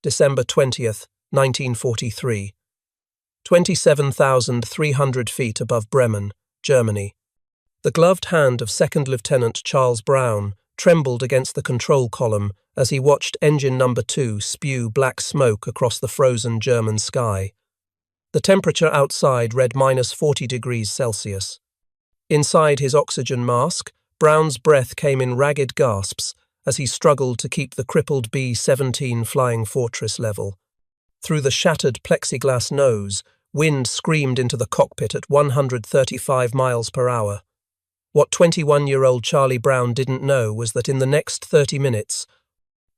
December 20th, 1943. 27,300 feet above Bremen, Germany. The gloved hand of Second Lieutenant Charles Brown trembled against the control column as he watched engine number 2 spew black smoke across the frozen German sky. The temperature outside read -40 degrees Celsius. Inside his oxygen mask, Brown's breath came in ragged gasps as he struggled to keep the crippled B-17 flying fortress level. Through the shattered plexiglass nose, wind screamed into the cockpit at 135 miles per hour. What 21-year-old Charlie Brown didn't know was that in the next 30 minutes,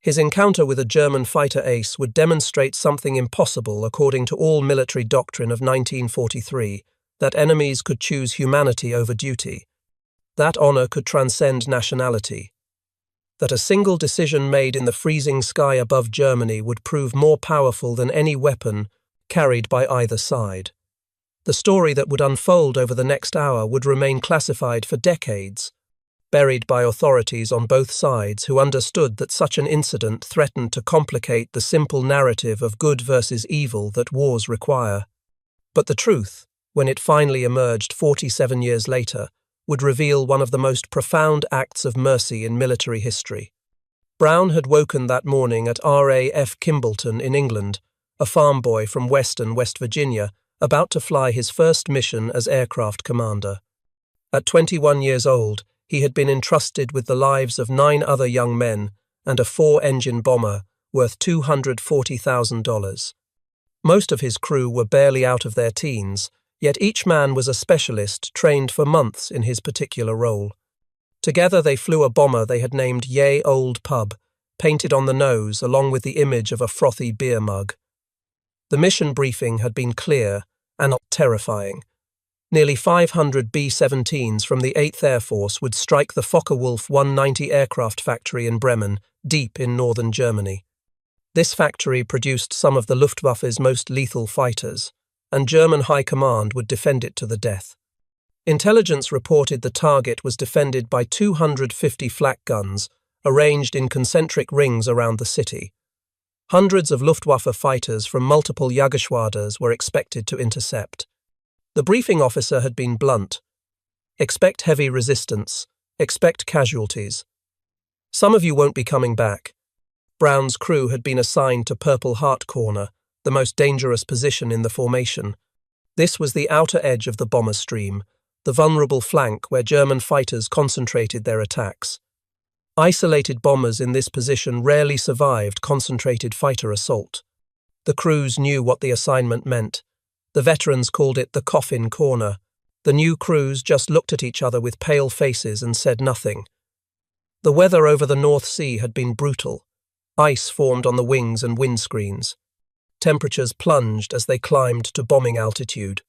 his encounter with a German fighter ace would demonstrate something impossible according to all military doctrine of 1943, that enemies could choose humanity over duty. That honor could transcend nationality. That a single decision made in the freezing sky above Germany would prove more powerful than any weapon carried by either side. The story that would unfold over the next hour would remain classified for decades, buried by authorities on both sides who understood that such an incident threatened to complicate the simple narrative of good versus evil that wars require. But the truth, when it finally emerged 47 years later, would reveal one of the most profound acts of mercy in military history. Brown had woken that morning at RAF Kimballton in England, a farm boy from Weston, West Virginia, about to fly his first mission as aircraft commander. At 21 years old, he had been entrusted with the lives of 9 other young men and a 4-engine bomber worth $240,000. Most of his crew were barely out of their teens, yet each man was a specialist trained for months in his particular role. Together they flew a bomber they had named Ye Old Pub, painted on the nose along with the image of a frothy beer mug. The mission briefing had been clear and terrifying. Nearly 500 B-17s from the 8th Air Force would strike the Focke-Wulf 190 aircraft factory in Bremen, deep in northern Germany. This factory produced some of the Luftwaffe's most lethal fighters, and German High Command would defend it to the death. Intelligence reported the target was defended by 250 flak guns, arranged in concentric rings around the city. Hundreds of Luftwaffe fighters from multiple Jägerschwaders were expected to intercept. The briefing officer had been blunt. Expect heavy resistance. Expect casualties. Some of you won't be coming back. Brown's crew had been assigned to Purple Heart Corner, the most dangerous position in the formation. This was the outer edge of the bomber stream, the vulnerable flank where German fighters concentrated their attacks. Isolated bombers in this position rarely survived concentrated fighter assault. The crews knew what the assignment meant. The veterans called it the coffin corner. The new crews just looked at each other with pale faces and said nothing. The weather over the North Sea had been brutal. Ice formed on the wings and windscreens. Temperatures plunged as they climbed to bombing altitude.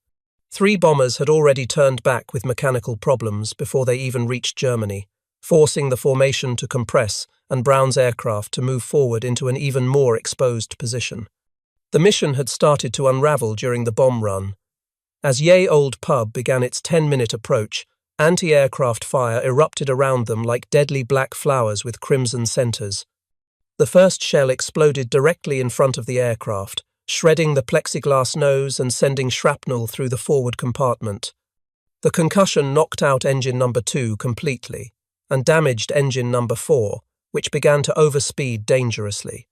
3 bombers had already turned back with mechanical problems before they even reached Germany, forcing the formation to compress and Brown's aircraft to move forward into an even more exposed position. The mission had started to unravel during the bomb run. As Ye Old Pub began its 10-minute approach, anti-aircraft fire erupted around them like deadly black flowers with crimson centers. The first shell exploded directly in front of the aircraft, shredding the plexiglass nose and sending shrapnel through the forward compartment. The concussion knocked out engine number 2 completely and damaged engine number 4, which began to overspeed dangerously.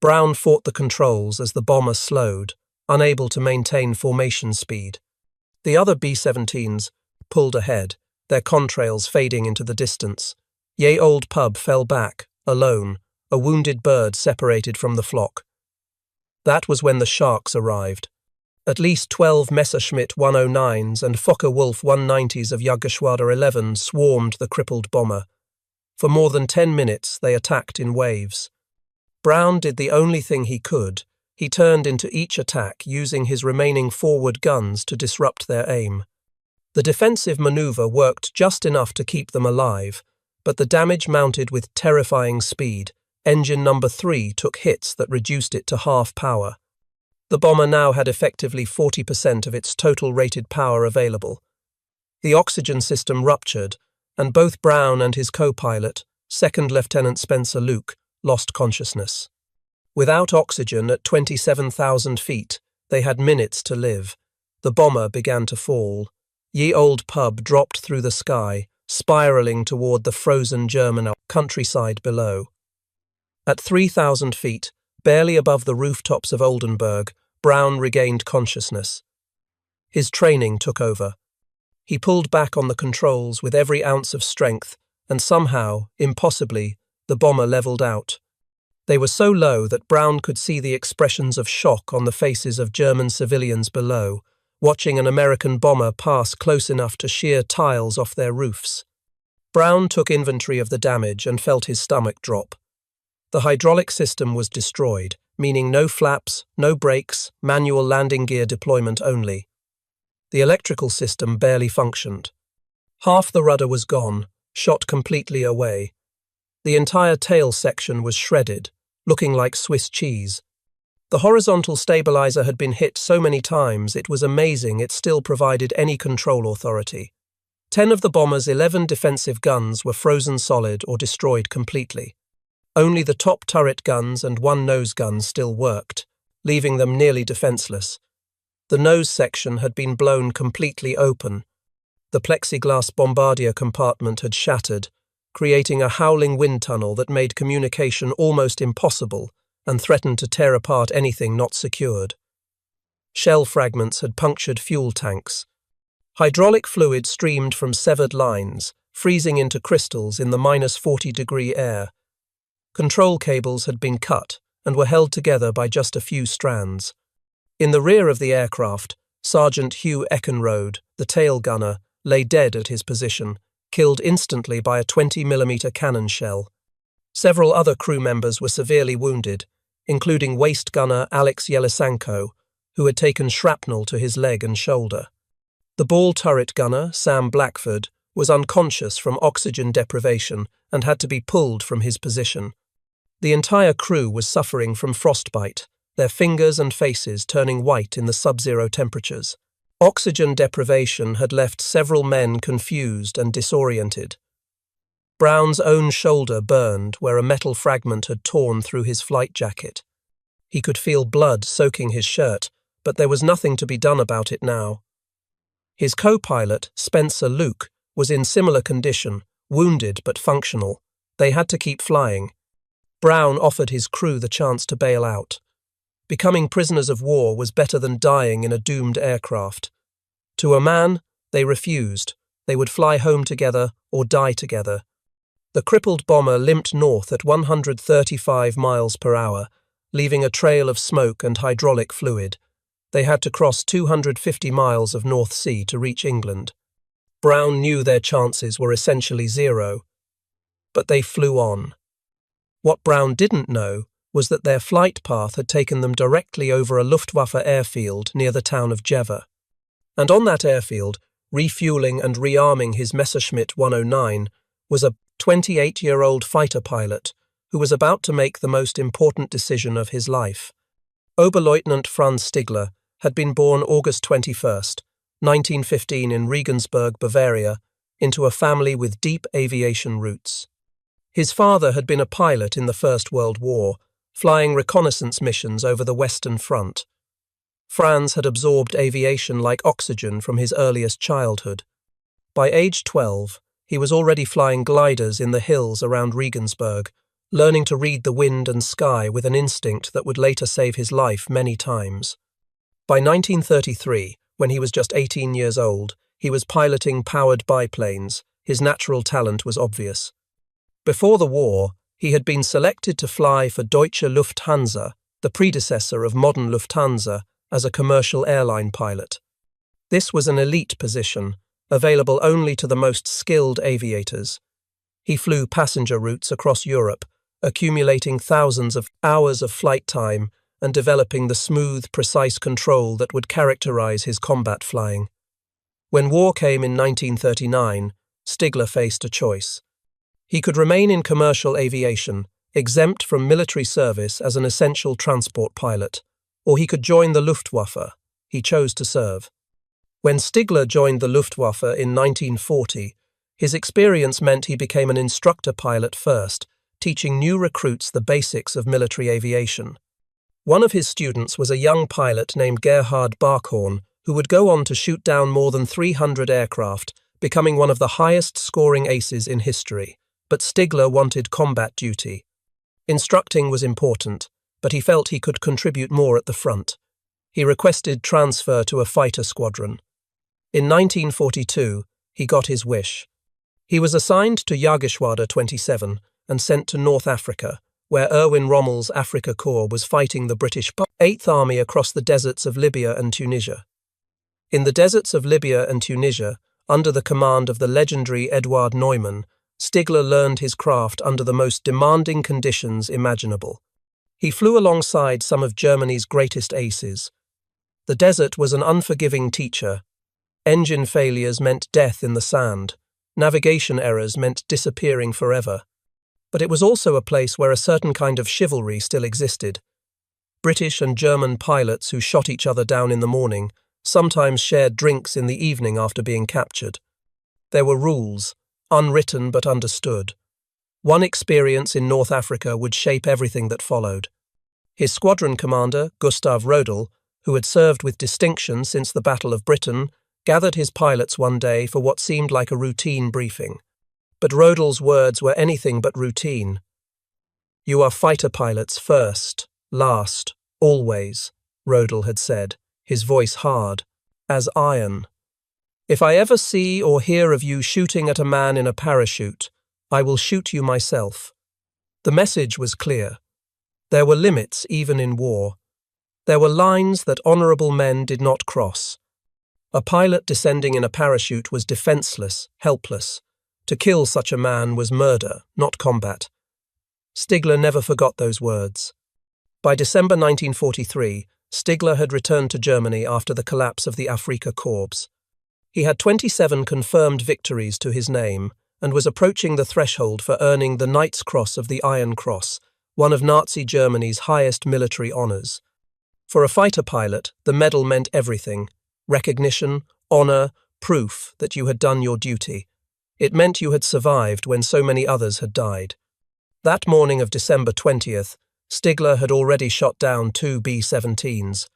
Brown fought the controls as the bomber slowed, unable to maintain formation speed. The other B-17s pulled ahead, their contrails fading into the distance. Ye Old Pub fell back, alone, a wounded bird separated from the flock. That was when the sharks arrived. At least 12 Messerschmitt 109s and Focke-Wulf 190s of Jägerschwader 11 swarmed the crippled bomber. For more than 10 minutes, they attacked in waves. Brown did the only thing he could. He turned into each attack, using his remaining forward guns to disrupt their aim. The defensive maneuver worked just enough to keep them alive, but the damage mounted with terrifying speed. Engine number 3 took hits that reduced it to half power. The bomber now had effectively 40% of its total rated power available. The oxygen system ruptured, and both Brown and his co-pilot, Second Lieutenant Spencer Luke, lost consciousness. Without oxygen at 27,000 feet, they had minutes to live. The bomber began to fall. Ye Old Pub dropped through the sky, spiraling toward the frozen German countryside below. At 3,000 feet, barely above the rooftops of Oldenburg, Brown regained consciousness. His training took over. He pulled back on the controls with every ounce of strength, and somehow, impossibly, the bomber leveled out. They were so low that Brown could see the expressions of shock on the faces of German civilians below, watching an American bomber pass close enough to shear tiles off their roofs. Brown took inventory of the damage and felt his stomach drop. The hydraulic system was destroyed, meaning no flaps, no brakes, manual landing gear deployment only. The electrical system barely functioned. Half the rudder was gone, shot completely away. The entire tail section was shredded, looking like Swiss cheese. The horizontal stabilizer had been hit so many times it was amazing it still provided any control authority. 10 of the bomber's 11 defensive guns were frozen solid or destroyed completely. Only the top turret guns and one nose gun still worked, leaving them nearly defenseless. The nose section had been blown completely open. The plexiglass bombardier compartment had shattered, creating a howling wind tunnel that made communication almost impossible and threatened to tear apart anything not secured. Shell fragments had punctured fuel tanks. Hydraulic fluid streamed from severed lines, freezing into crystals in the -40-degree air. Control cables had been cut and were held together by just a few strands. In the rear of the aircraft, Sergeant Hugh Eckenrode, the tail gunner, lay dead at his position, killed instantly by a 20mm cannon shell. Several other crew members were severely wounded, including waist gunner Alex Yelisanko, who had taken shrapnel to his leg and shoulder. The ball turret gunner, Sam Blackford, was unconscious from oxygen deprivation and had to be pulled from his position. The entire crew was suffering from frostbite, their fingers and faces turning white in the sub-zero temperatures. Oxygen deprivation had left several men confused and disoriented. Brown's own shoulder burned where a metal fragment had torn through his flight jacket. He could feel blood soaking his shirt, but there was nothing to be done about it now. His co-pilot, Spencer Luke, was in similar condition, wounded but functional. They had to keep flying. Brown offered his crew the chance to bail out. Becoming prisoners of war was better than dying in a doomed aircraft. To a man, they refused. They would fly home together or die together. The crippled bomber limped north at 135 miles per hour, leaving a trail of smoke and hydraulic fluid. They had to cross 250 miles of North Sea to reach England. Brown knew their chances were essentially zero. But they flew on. What Brown didn't know was that their flight path had taken them directly over a Luftwaffe airfield near the town of Jever. And on that airfield, refueling and rearming his Messerschmitt 109, was a 28-year-old fighter pilot who was about to make the most important decision of his life. Oberleutnant Franz Stigler had been born August 21st, 1915 in Regensburg, Bavaria, into a family with deep aviation roots. His father had been a pilot in the First World War, flying reconnaissance missions over the Western Front. Franz had absorbed aviation like oxygen from his earliest childhood. By age 12, he was already flying gliders in the hills around Regensburg, learning to read the wind and sky with an instinct that would later save his life many times. By 1933, when he was just 18 years old, he was piloting powered biplanes. His natural talent was obvious. Before the war, he had been selected to fly for Deutsche Lufthansa, the predecessor of modern Lufthansa, as a commercial airline pilot. This was an elite position, available only to the most skilled aviators. He flew passenger routes across Europe, accumulating thousands of hours of flight time and developing the smooth, precise control that would characterize his combat flying. When war came in 1939, Stigler faced a choice. He could remain in commercial aviation, exempt from military service as an essential transport pilot, or he could join the Luftwaffe. He chose to serve. When Stigler joined the Luftwaffe in 1940, his experience meant he became an instructor pilot first, teaching new recruits the basics of military aviation. One of his students was a young pilot named Gerhard Barkhorn, who would go on to shoot down more than 300 aircraft, becoming one of the highest-scoring aces in history. But Stigler wanted combat duty. Instructing was important, but he felt he could contribute more at the front. He requested transfer to a fighter squadron. In 1942, he got his wish. He was assigned to Jagerschwader 27 and sent to North Africa, where Erwin Rommel's Afrika Korps was fighting the British 8th Army across the deserts of Libya and Tunisia. In the deserts of Libya and Tunisia, under the command of the legendary Eduard Neumann, Stigler learned his craft under the most demanding conditions imaginable. He flew alongside some of Germany's greatest aces. The desert was an unforgiving teacher. Engine failures meant death in the sand. Navigation errors meant disappearing forever. But it was also a place where a certain kind of chivalry still existed. British and German pilots who shot each other down in the morning sometimes shared drinks in the evening after being captured. There were rules, unwritten but understood. One experience in North Africa would shape everything that followed. His squadron commander, Gustav Rodel, who had served with distinction since the Battle of Britain, gathered his pilots one day for what seemed like a routine briefing. But Rodel's words were anything but routine. "You are fighter pilots first, last, always," Rodel had said, his voice hard, as iron. "If I ever see or hear of you shooting at a man in a parachute, I will shoot you myself." The message was clear. There were limits even in war. There were lines that honourable men did not cross. A pilot descending in a parachute was defenceless, helpless. To kill such a man was murder, not combat. Stigler never forgot those words. By December 1943, Stigler had returned to Germany after the collapse of the Afrika Korps. He had 27 confirmed victories to his name and was approaching the threshold for earning the Knight's Cross of the Iron Cross, one of Nazi Germany's highest military honours. For a fighter pilot, the medal meant everything: recognition, honour, proof that you had done your duty. It meant you had survived when so many others had died. That morning of December 20th, Stigler had already shot down 2 B-17s.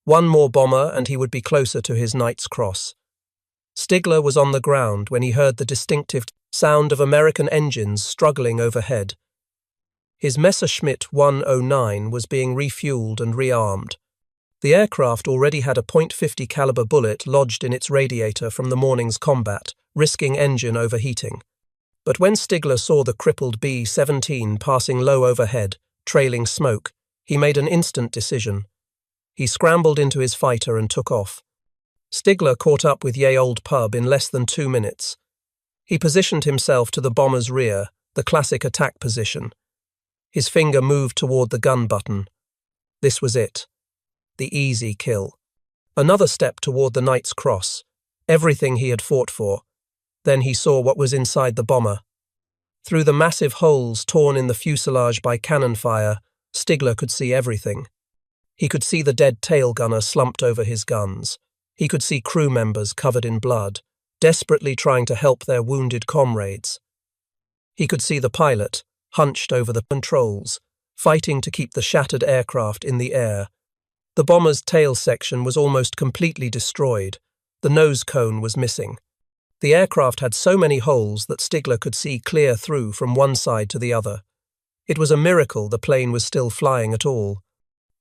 One more bomber and he would be closer to his Knight's Cross. Stigler was on the ground when he heard the distinctive sound of American engines struggling overhead. His Messerschmitt 109 was being refueled and rearmed. The aircraft already had a .50 caliber bullet lodged in its radiator from the morning's combat, risking engine overheating. But when Stigler saw the crippled B-17 passing low overhead, trailing smoke, he made an instant decision. He scrambled into his fighter and took off. Stigler caught up with Ye Old Pub in less than 2 minutes. He positioned himself to the bomber's rear, the classic attack position. His finger moved toward the gun button. This was it. The easy kill. Another step toward the Knight's Cross. Everything he had fought for. Then he saw what was inside the bomber. Through the massive holes torn in the fuselage by cannon fire, Stigler could see everything. He could see the dead tail gunner slumped over his guns. He could see crew members covered in blood, desperately trying to help their wounded comrades. He could see the pilot, hunched over the controls, fighting to keep the shattered aircraft in the air. The bomber's tail section was almost completely destroyed. The nose cone was missing. The aircraft had so many holes that Stigler could see clear through from one side to the other. It was a miracle the plane was still flying at all.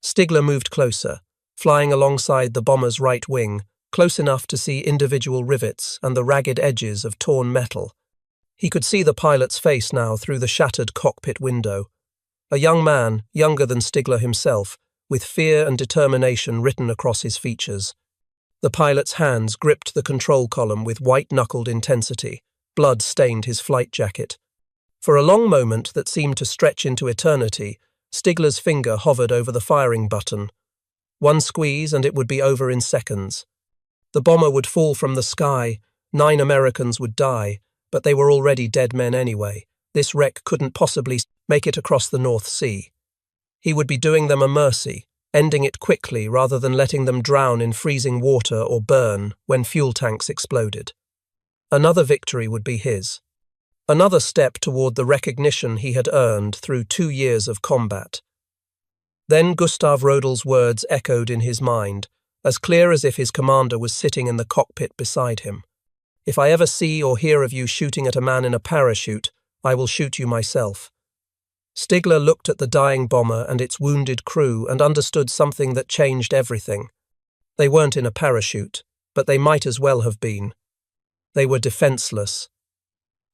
Stigler moved closer, flying alongside the bomber's right wing, close enough to see individual rivets and the ragged edges of torn metal. He could see the pilot's face now through the shattered cockpit window. A young man, younger than Stigler himself, with fear and determination written across his features. The pilot's hands gripped the control column with white-knuckled intensity. Blood stained his flight jacket. For a long moment that seemed to stretch into eternity, Stigler's finger hovered over the firing button. One squeeze and it would be over in seconds. The bomber would fall from the sky, 9 Americans would die, but they were already dead men anyway. This wreck couldn't possibly make it across the North Sea. He would be doing them a mercy, ending it quickly rather than letting them drown in freezing water or burn when fuel tanks exploded. Another victory would be his. Another step toward the recognition he had earned through 2 years of combat. Then Gustav Rodel's words echoed in his mind, as clear as if his commander was sitting in the cockpit beside him. "If I ever see or hear of you shooting at a man in a parachute, I will shoot you myself." Stigler looked at the dying bomber and its wounded crew and understood something that changed everything. They weren't in a parachute, but they might as well have been. They were defenseless,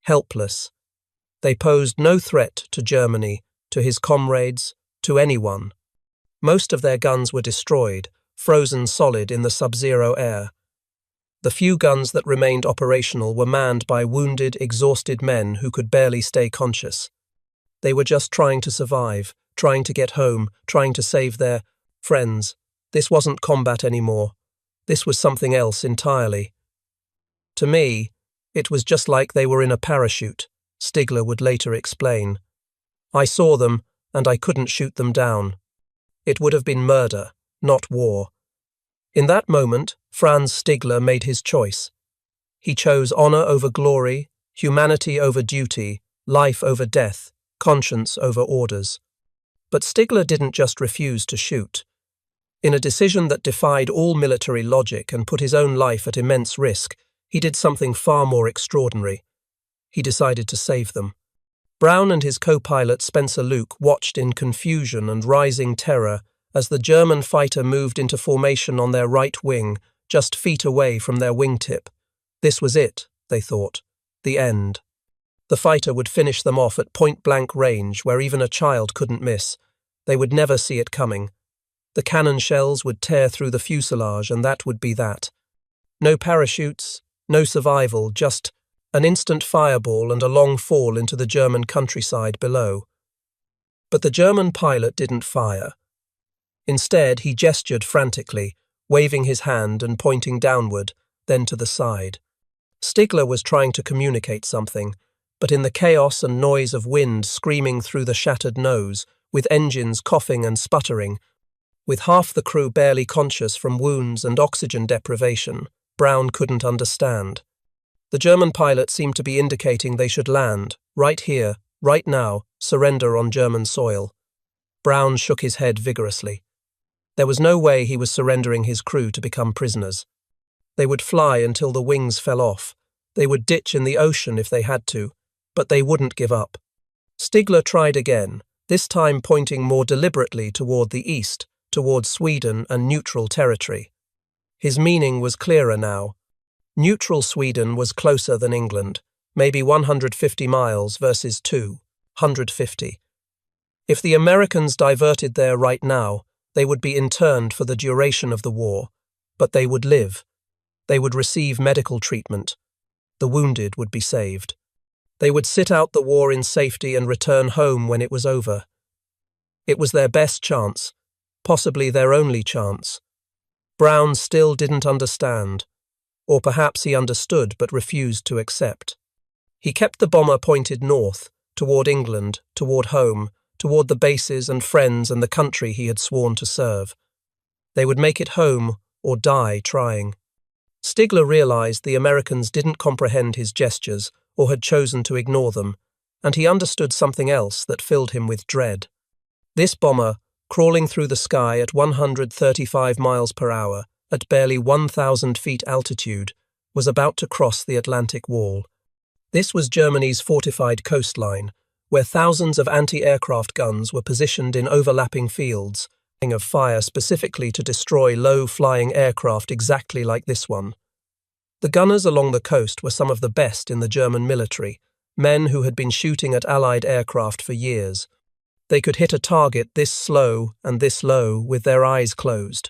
helpless. They posed no threat to Germany, to his comrades, to anyone. Most of their guns were destroyed, frozen solid in the sub-zero air. The few guns that remained operational were manned by wounded, exhausted men who could barely stay conscious. They were just trying to survive, trying to get home, trying to save their friends. This wasn't combat anymore. This was something else entirely. To me, it was just like they were in a parachute, Stigler would later explain. I saw them, and I couldn't shoot them down. It would have been murder, not war. In that moment, Franz Stigler made his choice. He chose honor over glory, humanity over duty, life over death, conscience over orders. But Stigler didn't just refuse to shoot. In a decision that defied all military logic and put his own life at immense risk, he did something far more extraordinary. He decided to save them. Brown and his co-pilot Spencer Luke watched in confusion and rising terror as the German fighter moved into formation on their right wing, just feet away from their wingtip. This was it, they thought. The end. The fighter would finish them off at point-blank range where even a child couldn't miss. They would never see it coming. The cannon shells would tear through the fuselage, and that would be that. No parachutes, no survival, just an instant fireball and a long fall into the German countryside below. But the German pilot didn't fire. Instead, he gestured frantically, waving his hand and pointing downward, then to the side. Stigler was trying to communicate something, but in the chaos and noise of wind screaming through the shattered nose, with engines coughing and sputtering, with half the crew barely conscious from wounds and oxygen deprivation, Brown couldn't understand. The German pilot seemed to be indicating they should land, right here, right now, surrender on German soil. Brown shook his head vigorously. There was no way he was surrendering his crew to become prisoners. They would fly until the wings fell off. They would ditch in the ocean if they had to, but they wouldn't give up. Stigler tried again, this time pointing more deliberately toward the east, toward Sweden and neutral territory. His meaning was clearer now. Neutral Sweden was closer than England, maybe 150 miles versus 250. If the Americans diverted there right now, they would be interned for the duration of the war, but they would live. They would receive medical treatment. The wounded would be saved. They would sit out the war in safety and return home when it was over. It was their best chance, possibly their only chance. Brown still didn't understand, or perhaps he understood but refused to accept. He kept the bomber pointed north, toward England, toward home, toward the bases and friends and the country he had sworn to serve. They would make it home or die trying. Stigler realized the Americans didn't comprehend his gestures or had chosen to ignore them, and he understood something else that filled him with dread. This bomber, crawling through the sky at 135 miles per hour, at barely 1,000 feet altitude, was about to cross the Atlantic Wall. This was Germany's fortified coastline, where thousands of anti-aircraft guns were positioned in overlapping fields, of fire specifically to destroy low-flying aircraft exactly like this one. The gunners along the coast were some of the best in the German military, men who had been shooting at Allied aircraft for years. They could hit a target this slow and this low with their eyes closed.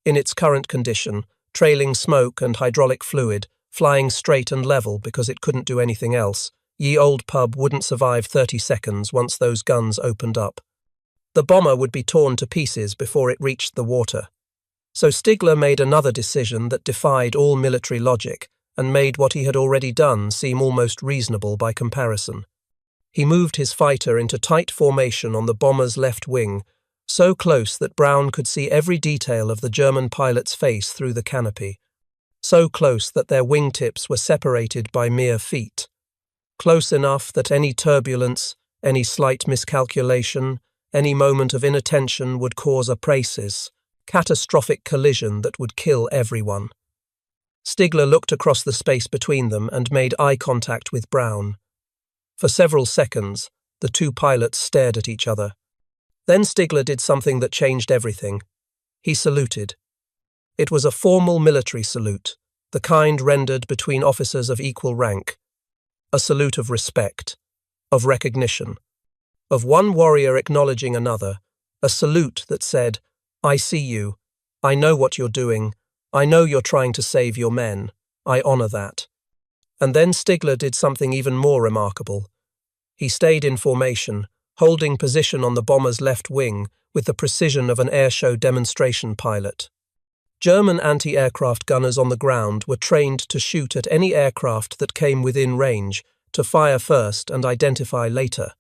In its current condition, trailing smoke and hydraulic fluid, flying straight and level because it couldn't do anything else, Ye Old Pub wouldn't survive 30 seconds once those guns opened up. The bomber would be torn to pieces before it reached the water. So Stigler made another decision that defied all military logic and made what he had already done seem almost reasonable by comparison. He moved his fighter into tight formation on the bomber's left wing, so close that Brown could see every detail of the German pilot's face through the canopy, so close that their wingtips were separated by mere feet, close enough that any turbulence, any slight miscalculation, Any moment of inattention would cause a crisis, catastrophic collision that would kill everyone. Stigler looked across the space between them and made eye contact with Brown. For several seconds, the two pilots stared at each other. Then Stigler did something that changed everything. He saluted. It was a formal military salute, the kind rendered between officers of equal rank. A salute of respect, of recognition, of one warrior acknowledging another, a salute that said, "I see you. I know what you're doing. I know you're trying to save your men. I honor that." And then Stigler did something even more remarkable. He stayed in formation, holding position on the bomber's left wing with the precision of an airshow demonstration pilot. German anti-aircraft gunners on the ground were trained to shoot at any aircraft that came within range, to fire first and identify later.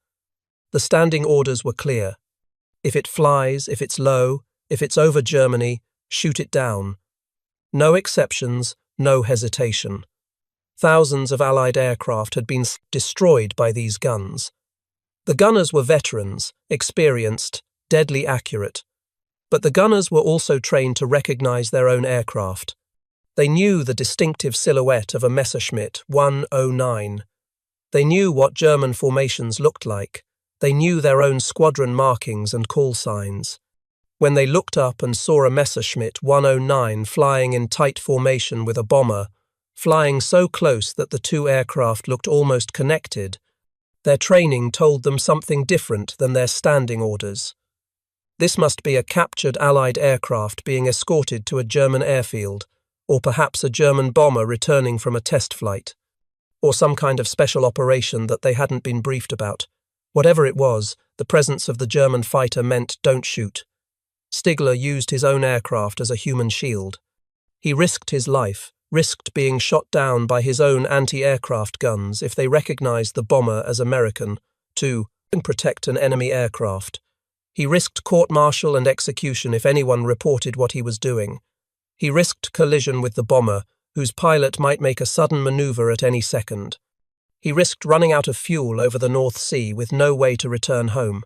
The standing orders were clear. If it flies, if it's low, if it's over Germany, shoot it down. No exceptions, no hesitation. Thousands of Allied aircraft had been destroyed by these guns. The gunners were veterans, experienced, deadly accurate. But the gunners were also trained to recognize their own aircraft. They knew the distinctive silhouette of a Messerschmitt 109. They knew what German formations looked like. They knew their own squadron markings and call signs. When they looked up and saw a Messerschmitt 109 flying in tight formation with a bomber, flying so close that the two aircraft looked almost connected, their training told them something different than their standing orders. This must be a captured Allied aircraft being escorted to a German airfield, or perhaps a German bomber returning from a test flight, or some kind of special operation that they hadn't been briefed about. Whatever it was, the presence of the German fighter meant don't shoot. Stigler used his own aircraft as a human shield. He risked his life, risked being shot down by his own anti-aircraft guns if they recognized the bomber as American, to protect an enemy aircraft. He risked court-martial and execution if anyone reported what he was doing. He risked collision with the bomber, whose pilot might make a sudden maneuver at any second. He risked running out of fuel over the North Sea with no way to return home.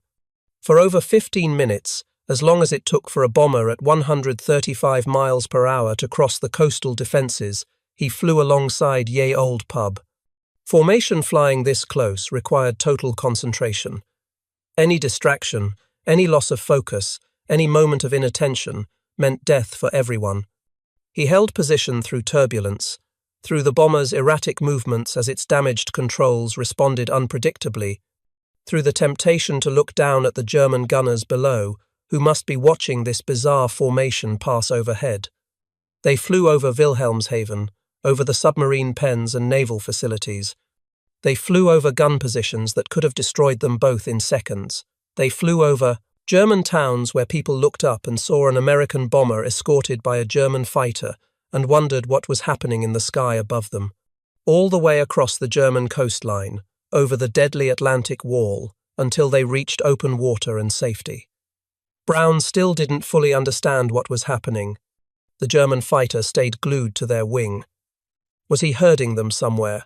For over 15 minutes, as long as it took for a bomber at 135 miles per hour to cross the coastal defences, he flew alongside Ye Old Pub. Formation flying this close required total concentration. Any distraction, any loss of focus, any moment of inattention meant death for everyone. He held position through turbulence, through the bomber's erratic movements as its damaged controls responded unpredictably, through the temptation to look down at the German gunners below, who must be watching this bizarre formation pass overhead. They flew over Wilhelmshaven, over the submarine pens and naval facilities. They flew over gun positions that could have destroyed them both in seconds. They flew over German towns where people looked up and saw an American bomber escorted by a German fighter and wondered what was happening in the sky above them. All the way across the German coastline, over the deadly Atlantic wall, until they reached open water and safety. Brown still didn't fully understand what was happening. The German fighter stayed glued to their wing. Was he herding them somewhere?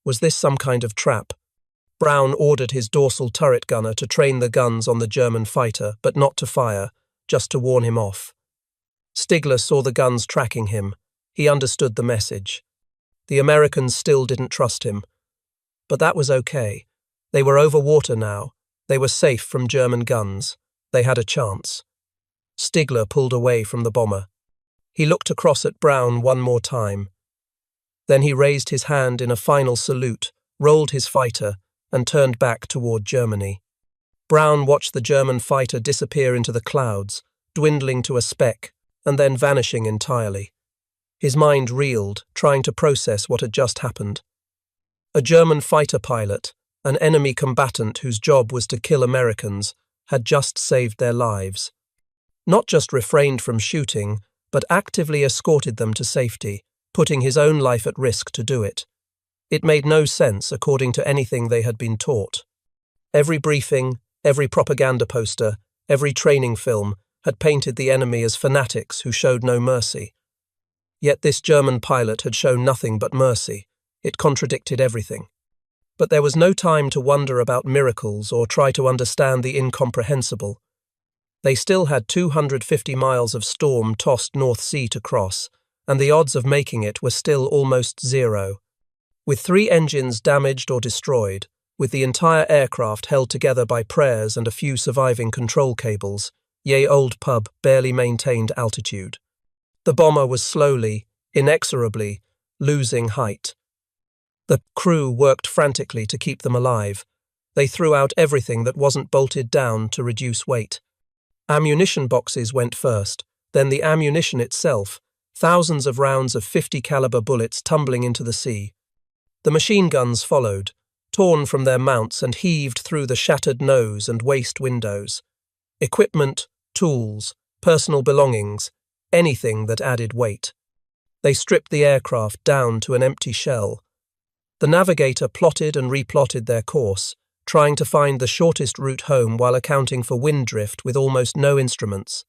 Was this some kind of trap? Brown ordered his dorsal turret gunner to train the guns on the German fighter, but not to fire, just to warn him off. Stigler saw the guns tracking him. He understood the message. The Americans still didn't trust him. But that was okay. They were over water now. They were safe from German guns. They had a chance. Stigler pulled away from the bomber. He looked across at Brown one more time. Then he raised his hand in a final salute, rolled his fighter, and turned back toward Germany. Brown watched the German fighter disappear into the clouds, dwindling to a speck, and then vanishing entirely. His mind reeled, trying to process what had just happened. A German fighter pilot, an enemy combatant whose job was to kill Americans, had just saved their lives. Not just refrained from shooting, but actively escorted them to safety, putting his own life at risk to do it. It made no sense according to anything they had been taught. Every briefing, every propaganda poster, every training film had painted the enemy as fanatics who showed no mercy. Yet this German pilot had shown nothing but mercy. It contradicted everything. But there was no time to wonder about miracles or try to understand the incomprehensible. They still had 250 miles of storm-tossed North Sea to cross, and the odds of making it were still almost zero. With 3 engines damaged or destroyed, with the entire aircraft held together by prayers and a few surviving control cables, Ye Old Pub barely maintained altitude. The bomber was slowly, inexorably, losing height. The crew worked frantically to keep them alive. They threw out everything that wasn't bolted down to reduce weight. Ammunition boxes went first, then the ammunition itself, thousands of rounds of 50 caliber bullets tumbling into the sea. The machine guns followed, torn from their mounts and heaved through the shattered nose and waist windows. Equipment, tools, personal belongings, anything that added weight. They stripped the aircraft down to an empty shell. The navigator plotted and replotted their course, trying to find the shortest route home while accounting for wind drift with almost no instruments.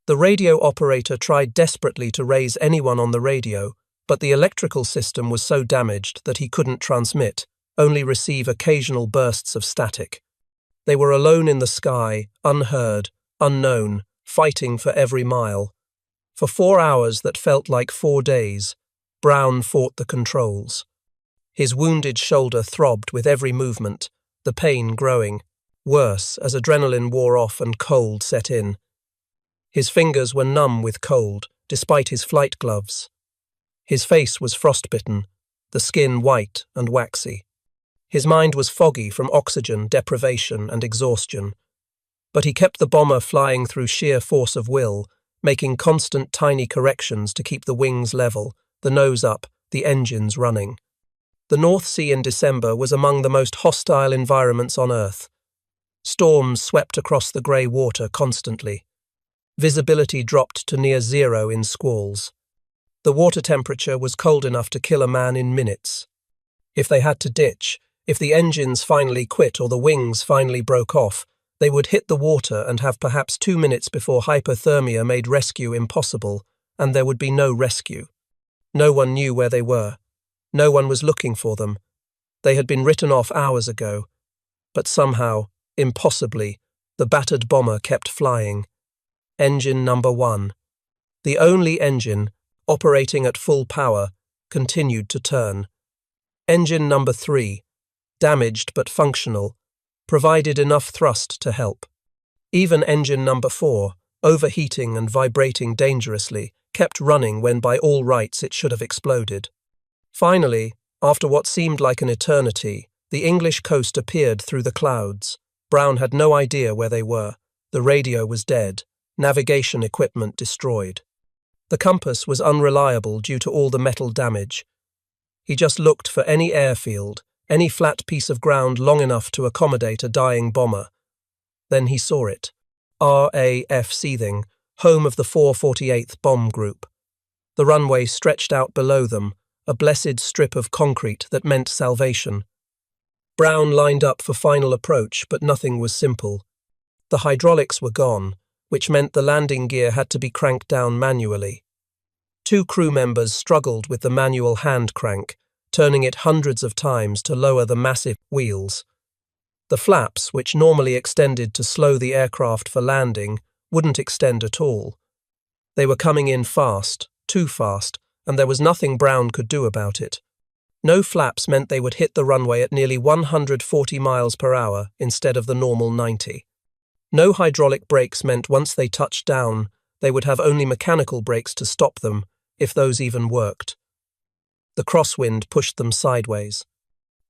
The radio operator tried desperately to raise anyone on the radio, but the electrical system was so damaged that he couldn't transmit, only receive occasional bursts of static. They were alone in the sky, unheard, unknown, fighting for every mile. For 4 hours that felt like 4 days, Brown fought the controls. His wounded shoulder throbbed with every movement, the pain growing, worse as adrenaline wore off and cold set in. His fingers were numb with cold, despite his flight gloves. His face was frostbitten, the skin white and waxy. His mind was foggy from oxygen deprivation and exhaustion. But he kept the bomber flying through sheer force of will, making constant tiny corrections to keep the wings level, the nose up, the engines running. The North Sea in December was among the most hostile environments on Earth. Storms swept across the grey water constantly. Visibility dropped to near zero in squalls. The water temperature was cold enough to kill a man in minutes. If they had to ditch, if the engines finally quit or the wings finally broke off, they would hit the water and have perhaps 2 minutes before hypothermia made rescue impossible, and there would be no rescue. No one knew where they were. No one was looking for them. They had been written off hours ago. But somehow, impossibly, the battered bomber kept flying. Engine number 1, the only engine, operating at full power, continued to turn. Engine number 3, damaged but functional, provided enough thrust to help. Even engine number 4, overheating and vibrating dangerously, kept running when by all rights it should have exploded. Finally, after what seemed like an eternity, the English coast appeared through the clouds. Brown had no idea where they were. The radio was dead. Navigation equipment destroyed. The compass was unreliable due to all the metal damage. He just looked for any airfield, any flat piece of ground long enough to accommodate a dying bomber. Then he saw it. RAF Seething, home of the 448th Bomb Group. The runway stretched out below them, a blessed strip of concrete that meant salvation. Brown lined up for final approach, but nothing was simple. The hydraulics were gone, which meant the landing gear had to be cranked down manually. 2 crew members struggled with the manual hand crank, turning it hundreds of times to lower the massive wheels. The flaps, which normally extended to slow the aircraft for landing, wouldn't extend at all. They were coming in fast, too fast, and there was nothing Brown could do about it. No flaps meant they would hit the runway at nearly 140 miles per hour instead of the normal 90. No hydraulic brakes meant once they touched down, they would have only mechanical brakes to stop them, if those even worked. The crosswind pushed them sideways.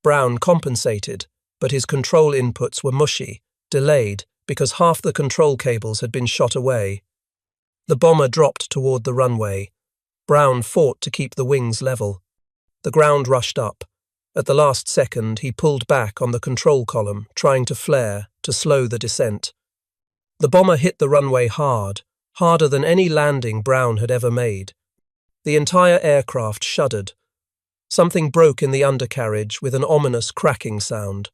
Brown compensated, but his control inputs were mushy, delayed, because half the control cables had been shot away. The bomber dropped toward the runway. Brown fought to keep the wings level. The ground rushed up. At the last second, he pulled back on the control column, trying to flare, to slow the descent. The bomber hit the runway hard, harder than any landing Brown had ever made. The entire aircraft shuddered. Something broke in the undercarriage with an ominous cracking sound.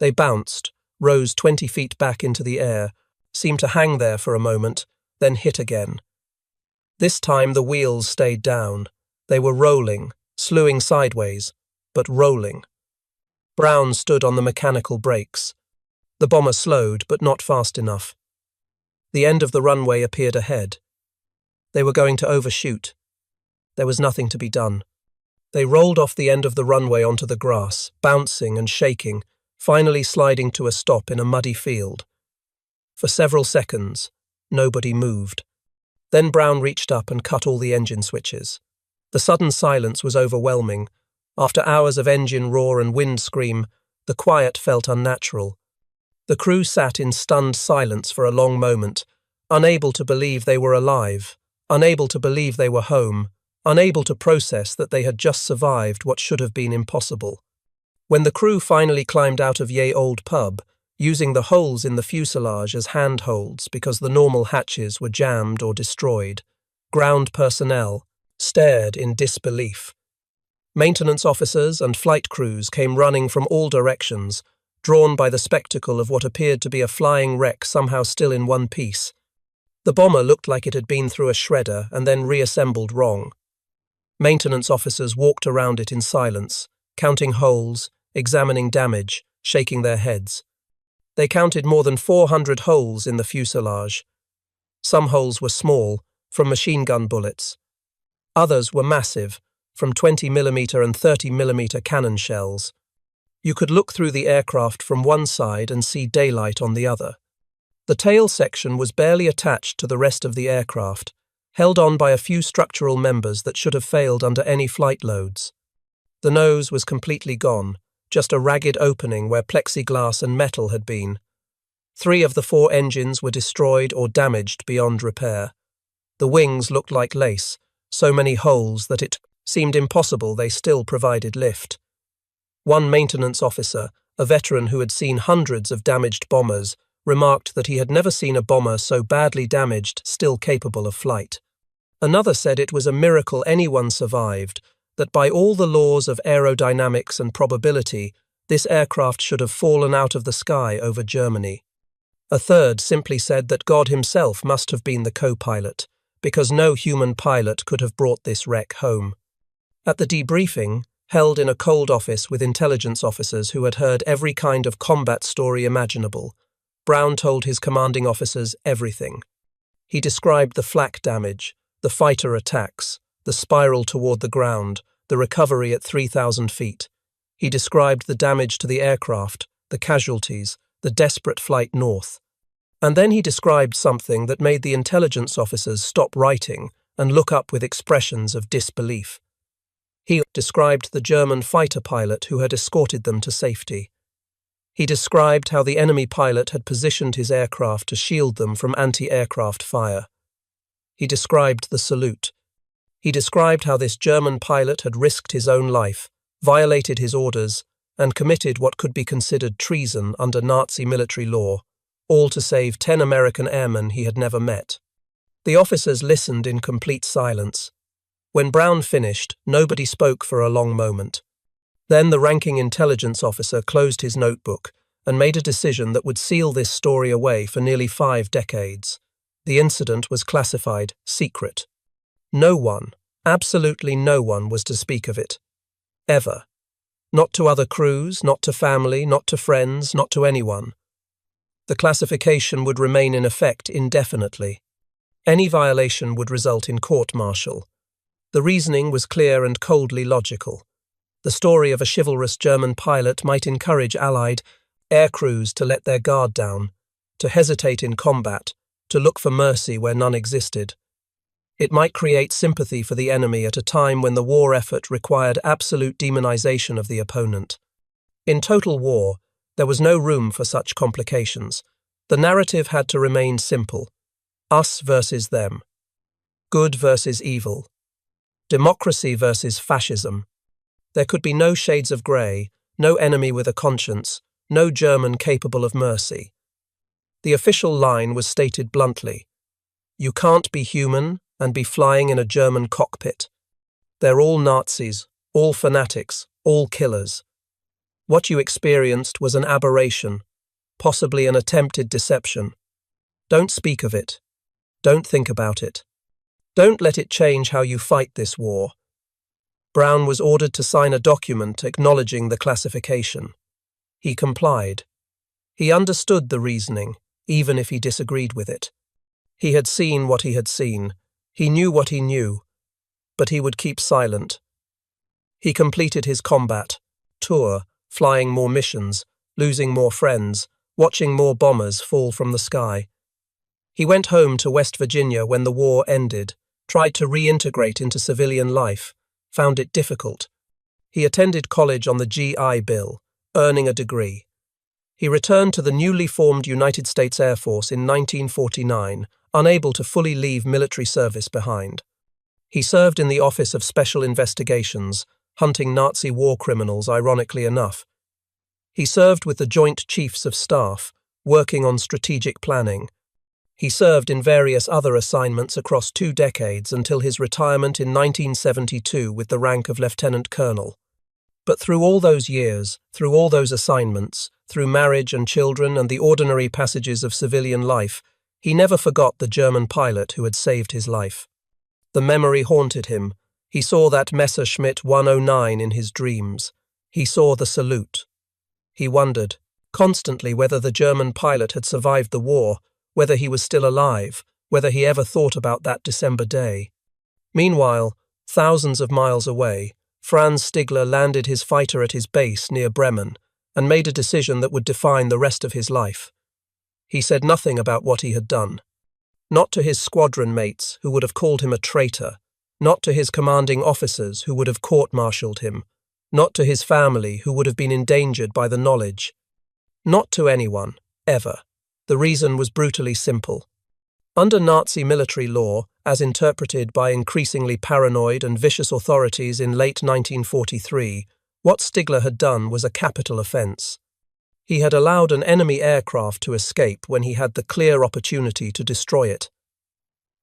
They bounced, rose 20 feet back into the air, seemed to hang there for a moment, then hit again. This time the wheels stayed down. They were rolling, slewing sideways, but rolling. Brown stood on the mechanical brakes. The bomber slowed, but not fast enough. The end of the runway appeared ahead. They were going to overshoot. There was nothing to be done. They rolled off the end of the runway onto the grass, bouncing and shaking, finally sliding to a stop in a muddy field. For several seconds, nobody moved. Then Brown reached up and cut all the engine switches. The sudden silence was overwhelming. After hours of engine roar and wind scream, the quiet felt unnatural. The crew sat in stunned silence for a long moment, unable to believe they were alive, unable to believe they were home, unable to process that they had just survived what should have been impossible. When the crew finally climbed out of Ye Old Pub, using the holes in the fuselage as handholds because the normal hatches were jammed or destroyed, ground personnel stared in disbelief. Maintenance officers and flight crews came running from all directions, drawn by the spectacle of what appeared to be a flying wreck somehow still in one piece. The bomber looked like it had been through a shredder and then reassembled wrong. Maintenance officers walked around it in silence, counting holes, examining damage, shaking their heads. They counted more than 400 holes in the fuselage. Some holes were small, from machine gun bullets. Others were massive, from 20mm and 30mm cannon shells. You could look through the aircraft from one side and see daylight on the other. The tail section was barely attached to the rest of the aircraft, held on by a few structural members that should have failed under any flight loads. The nose was completely gone, just a ragged opening where plexiglass and metal had been. 3 of the 4 engines were destroyed or damaged beyond repair. The wings looked like lace, so many holes that it seemed impossible they still provided lift. One maintenance officer, a veteran who had seen hundreds of damaged bombers, remarked that he had never seen a bomber so badly damaged still capable of flight. Another said it was a miracle anyone survived, that by all the laws of aerodynamics and probability, this aircraft should have fallen out of the sky over Germany. A third simply said that God himself must have been the co-pilot, because no human pilot could have brought this wreck home. At the debriefing, held in a cold office with intelligence officers who had heard every kind of combat story imaginable, Brown told his commanding officers everything. He described the flak damage, the fighter attacks, the spiral toward the ground, the recovery at 3,000 feet. He described the damage to the aircraft, the casualties, the desperate flight north. And then he described something that made the intelligence officers stop writing and look up with expressions of disbelief. He described the German fighter pilot who had escorted them to safety. He described how the enemy pilot had positioned his aircraft to shield them from anti-aircraft fire. He described the salute. He described how this German pilot had risked his own life, violated his orders, and committed what could be considered treason under Nazi military law, all to save 10 American airmen he had never met. The officers listened in complete silence. When Brown finished, nobody spoke for a long moment. Then the ranking intelligence officer closed his notebook and made a decision that would seal this story away for nearly 5 decades. The incident was classified secret. No one, absolutely no one, was to speak of it. Ever. Not to other crews, not to family, not to friends, not to anyone. The classification would remain in effect indefinitely. Any violation would result in court-martial. The reasoning was clear and coldly logical. The story of a chivalrous German pilot might encourage Allied air crews to let their guard down, to hesitate in combat, to look for mercy where none existed. It might create sympathy for the enemy at a time when the war effort required absolute demonization of the opponent. In total war, there was no room for such complications. The narrative had to remain simple. Us versus them. Good versus evil. Democracy versus fascism. There could be no shades of grey, no enemy with a conscience, no German capable of mercy. The official line was stated bluntly. You can't be human and be flying in a German cockpit. They're all Nazis, all fanatics, all killers. What you experienced was an aberration, possibly an attempted deception. Don't speak of it. Don't think about it. Don't let it change how you fight this war. Brown was ordered to sign a document acknowledging the classification. He complied. He understood the reasoning, even if he disagreed with it. He had seen what he had seen. He knew what he knew, but he would keep silent. He completed his combat tour, flying more missions, losing more friends, watching more bombers fall from the sky. He went home to West Virginia when the war ended, tried to reintegrate into civilian life, found it difficult. He attended college on the GI Bill, earning a degree. He returned to the newly formed United States Air Force in 1949, unable to fully leave military service behind. He served in the Office of Special Investigations, hunting Nazi war criminals, ironically enough. He served with the Joint Chiefs of Staff, working on strategic planning. He served in various other assignments across 2 decades until his retirement in 1972 with the rank of Lieutenant Colonel. But through all those years, through all those assignments, through marriage and children and the ordinary passages of civilian life, he never forgot the German pilot who had saved his life. The memory haunted him. He saw that Messerschmitt 109 in his dreams. He saw the salute. He wondered, constantly, whether the German pilot had survived the war, whether he was still alive, whether he ever thought about that December day. Meanwhile, thousands of miles away, Franz Stigler landed his fighter at his base near Bremen and made a decision that would define the rest of his life. He said nothing about what he had done. Not to his squadron mates, who would have called him a traitor, not to his commanding officers, who would have court-martialed him, not to his family, who would have been endangered by the knowledge. Not to anyone, ever. The reason was brutally simple. Under Nazi military law, as interpreted by increasingly paranoid and vicious authorities in late 1943, what Stigler had done was a capital offence. He had allowed an enemy aircraft to escape when he had the clear opportunity to destroy it.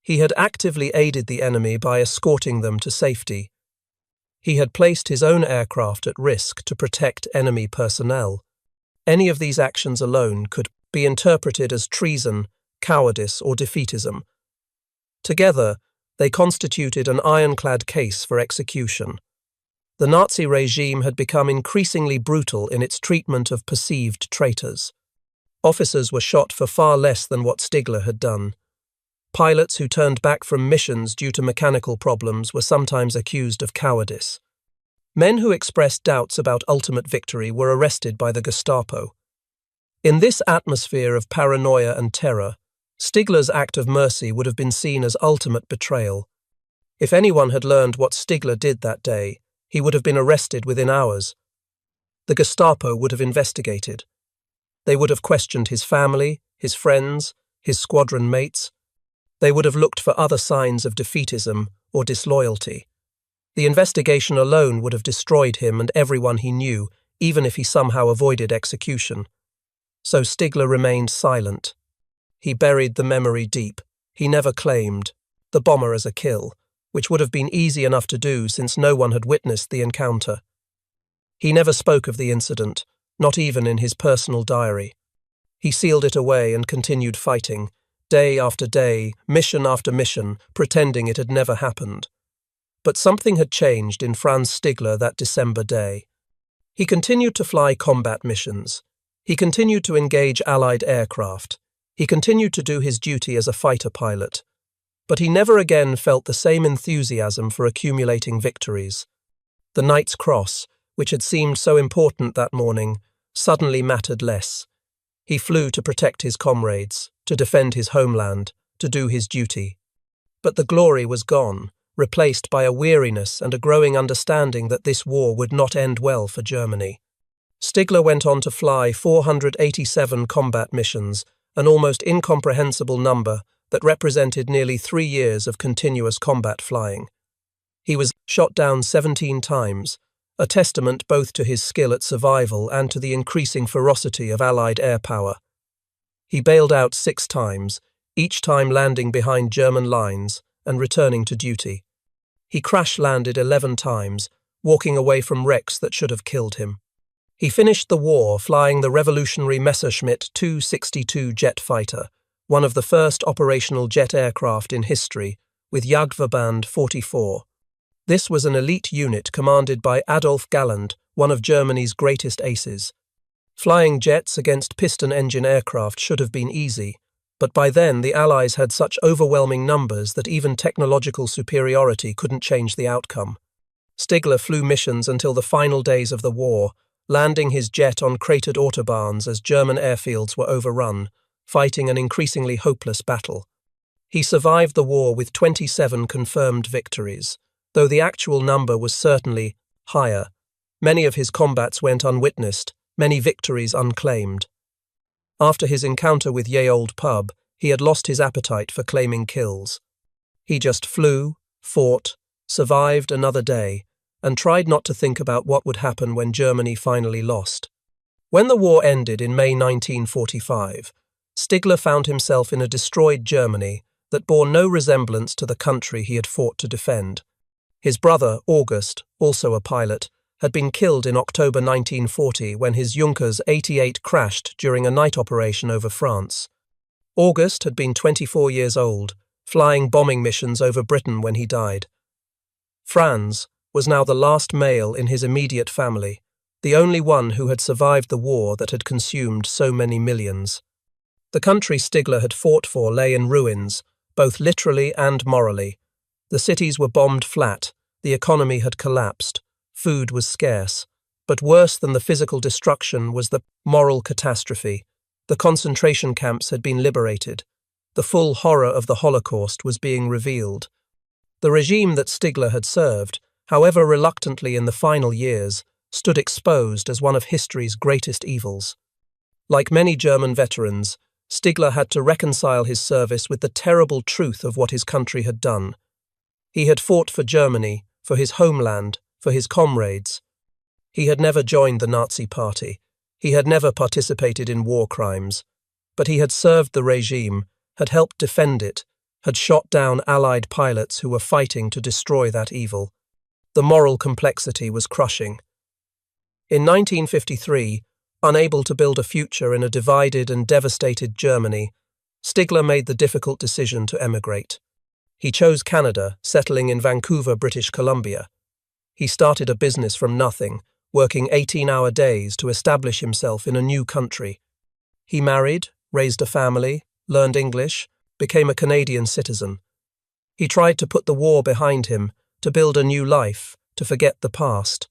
He had actively aided the enemy by escorting them to safety. He had placed his own aircraft at risk to protect enemy personnel. Any of these actions alone could be interpreted as treason, cowardice, or defeatism. Together, they constituted an ironclad case for execution. The Nazi regime had become increasingly brutal in its treatment of perceived traitors. Officers were shot for far less than what Stigler had done. Pilots who turned back from missions due to mechanical problems were sometimes accused of cowardice. Men who expressed doubts about ultimate victory were arrested by the Gestapo. In this atmosphere of paranoia and terror, Stigler's act of mercy would have been seen as ultimate betrayal. If anyone had learned what Stigler did that day, he would have been arrested within hours. The Gestapo would have investigated. They would have questioned his family, his friends, his squadron mates. They would have looked for other signs of defeatism or disloyalty. The investigation alone would have destroyed him and everyone he knew, even if he somehow avoided execution. So Stigler remained silent. He buried the memory deep. He never claimed the bomber as a kill, which would have been easy enough to do since no one had witnessed the encounter. He never spoke of the incident, not even in his personal diary. He sealed it away and continued fighting, day after day, mission after mission, pretending it had never happened. But something had changed in Franz Stigler that December day. He continued to fly combat missions. He continued to engage Allied aircraft. He continued to do his duty as a fighter pilot. But he never again felt the same enthusiasm for accumulating victories. The Knight's Cross, which had seemed so important that morning, suddenly mattered less. He flew to protect his comrades, to defend his homeland, to do his duty. But the glory was gone, replaced by a weariness and a growing understanding that this war would not end well for Germany. Stigler went on to fly 487 combat missions, an almost incomprehensible number that represented nearly 3 years of continuous combat flying. He was shot down 17 times, a testament both to his skill at survival and to the increasing ferocity of Allied air power. He bailed out 6 times, each time landing behind German lines and returning to duty. He crash-landed 11 times, walking away from wrecks that should have killed him. He finished the war flying the revolutionary Messerschmitt 262 jet fighter, one of the first operational jet aircraft in history, with Jagdverband 44. This was an elite unit commanded by Adolf Galland, one of Germany's greatest aces. Flying jets against piston-engine aircraft should have been easy, but by then the Allies had such overwhelming numbers that even technological superiority couldn't change the outcome. Stigler flew missions until the final days of the war, landing his jet on cratered autobahns as German airfields were overrun, fighting an increasingly hopeless battle. He survived the war with 27 confirmed victories, though the actual number was certainly higher. Many of his combats went unwitnessed, many victories unclaimed. After his encounter with Ye Old Pub, he had lost his appetite for claiming kills. He just flew, fought, survived another day, and tried not to think about what would happen when Germany finally lost. When the war ended in May 1945, Stigler found himself in a destroyed Germany that bore no resemblance to the country he had fought to defend. His brother, August, also a pilot, had been killed in October 1940 when his Junkers 88 crashed during a night operation over France. August had been 24 years old, flying bombing missions over Britain when he died. Franz was now the last male in his immediate family, the only one who had survived the war that had consumed so many millions. The country Stigler had fought for lay in ruins, both literally and morally. The cities were bombed flat, the economy had collapsed, food was scarce, but worse than the physical destruction was the moral catastrophe. The concentration camps had been liberated. The full horror of the Holocaust was being revealed. The regime that Stigler had served, however reluctantly in the final years, stood exposed as one of history's greatest evils. Like many German veterans, Stigler had to reconcile his service with the terrible truth of what his country had done. He had fought for Germany, for his homeland, for his comrades. He had never joined the Nazi Party. He had never participated in war crimes. But he had served the regime, had helped defend it, had shot down Allied pilots who were fighting to destroy that evil. The moral complexity was crushing. In 1953, unable to build a future in a divided and devastated Germany, Stigler made the difficult decision to emigrate. He chose Canada, settling in Vancouver, British Columbia. He started a business from nothing, working 18-hour days to establish himself in a new country. He married, raised a family, learned English, became a Canadian citizen. He tried to put the war behind him, to build a new life, to forget the past.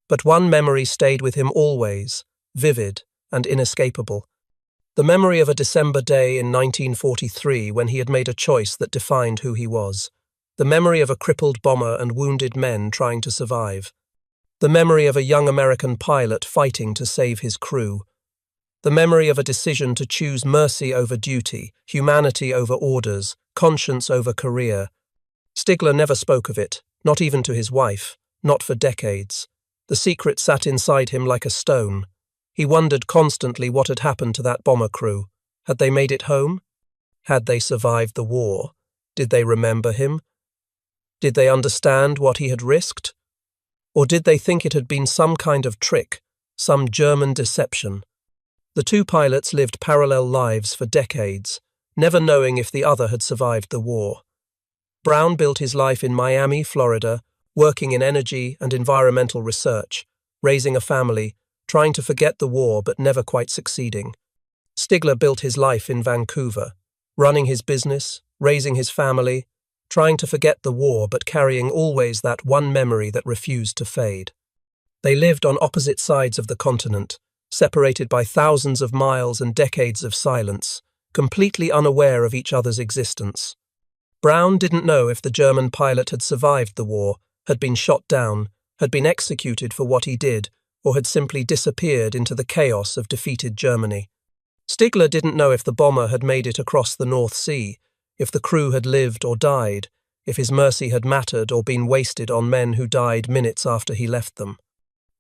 But one memory stayed with him always, vivid and inescapable. The memory of a December day in 1943 when he had made a choice that defined who he was. The memory of a crippled bomber and wounded men trying to survive. The memory of a young American pilot fighting to save his crew. The memory of a decision to choose mercy over duty, humanity over orders, conscience over career. Stigler never spoke of it, not even to his wife, not for decades. The secret sat inside him like a stone. He wondered constantly what had happened to that bomber crew. Had they made it home? Had they survived the war? Did they remember him? Did they understand what he had risked? Or did they think it had been some kind of trick, some German deception? The two pilots lived parallel lives for decades, never knowing if the other had survived the war. Brown built his life in Miami, Florida, working in energy and environmental research, raising a family, trying to forget the war but never quite succeeding. Stigler built his life in Vancouver, running his business, raising his family, trying to forget the war but carrying always that one memory that refused to fade. They lived on opposite sides of the continent, separated by thousands of miles and decades of silence, completely unaware of each other's existence. Brown didn't know if the German pilot had survived the war, had been shot down, had been executed for what he did, or had simply disappeared into the chaos of defeated Germany. Stigler didn't know if the bomber had made it across the North Sea, if the crew had lived or died, if his mercy had mattered or been wasted on men who died minutes after he left them.